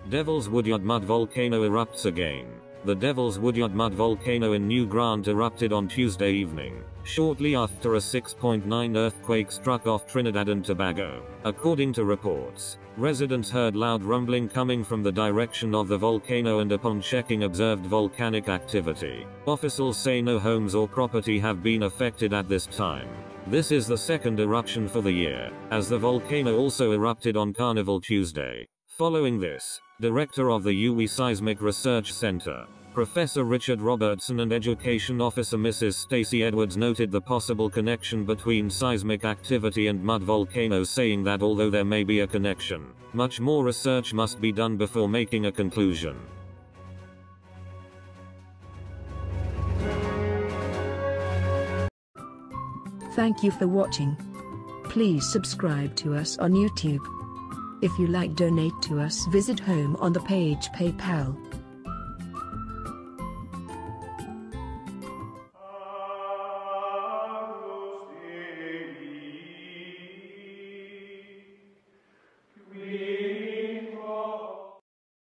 Devil's Woodyard mud volcano erupts again. The Devil's Woodyard mud volcano in New Grant erupted on Tuesday evening, shortly after a 6.9 earthquake struck off Trinidad and Tobago. According to reports, residents heard loud rumbling coming from the direction of the volcano and upon checking observed volcanic activity. Officials say no homes or property have been affected at this time. This is the second eruption for the year, as the volcano also erupted on Carnival Tuesday. Following this, Director of the UWI Seismic Research Center, Professor Richard Robertson, and Education Officer Mrs. Stacey Edwards noted the possible connection between seismic activity and mud volcanoes, saying that although there may be a connection, much more research must be done before making a conclusion. Thank you for watching. Please subscribe to us on YouTube. If you like, donate to us, visit home on the page PayPal.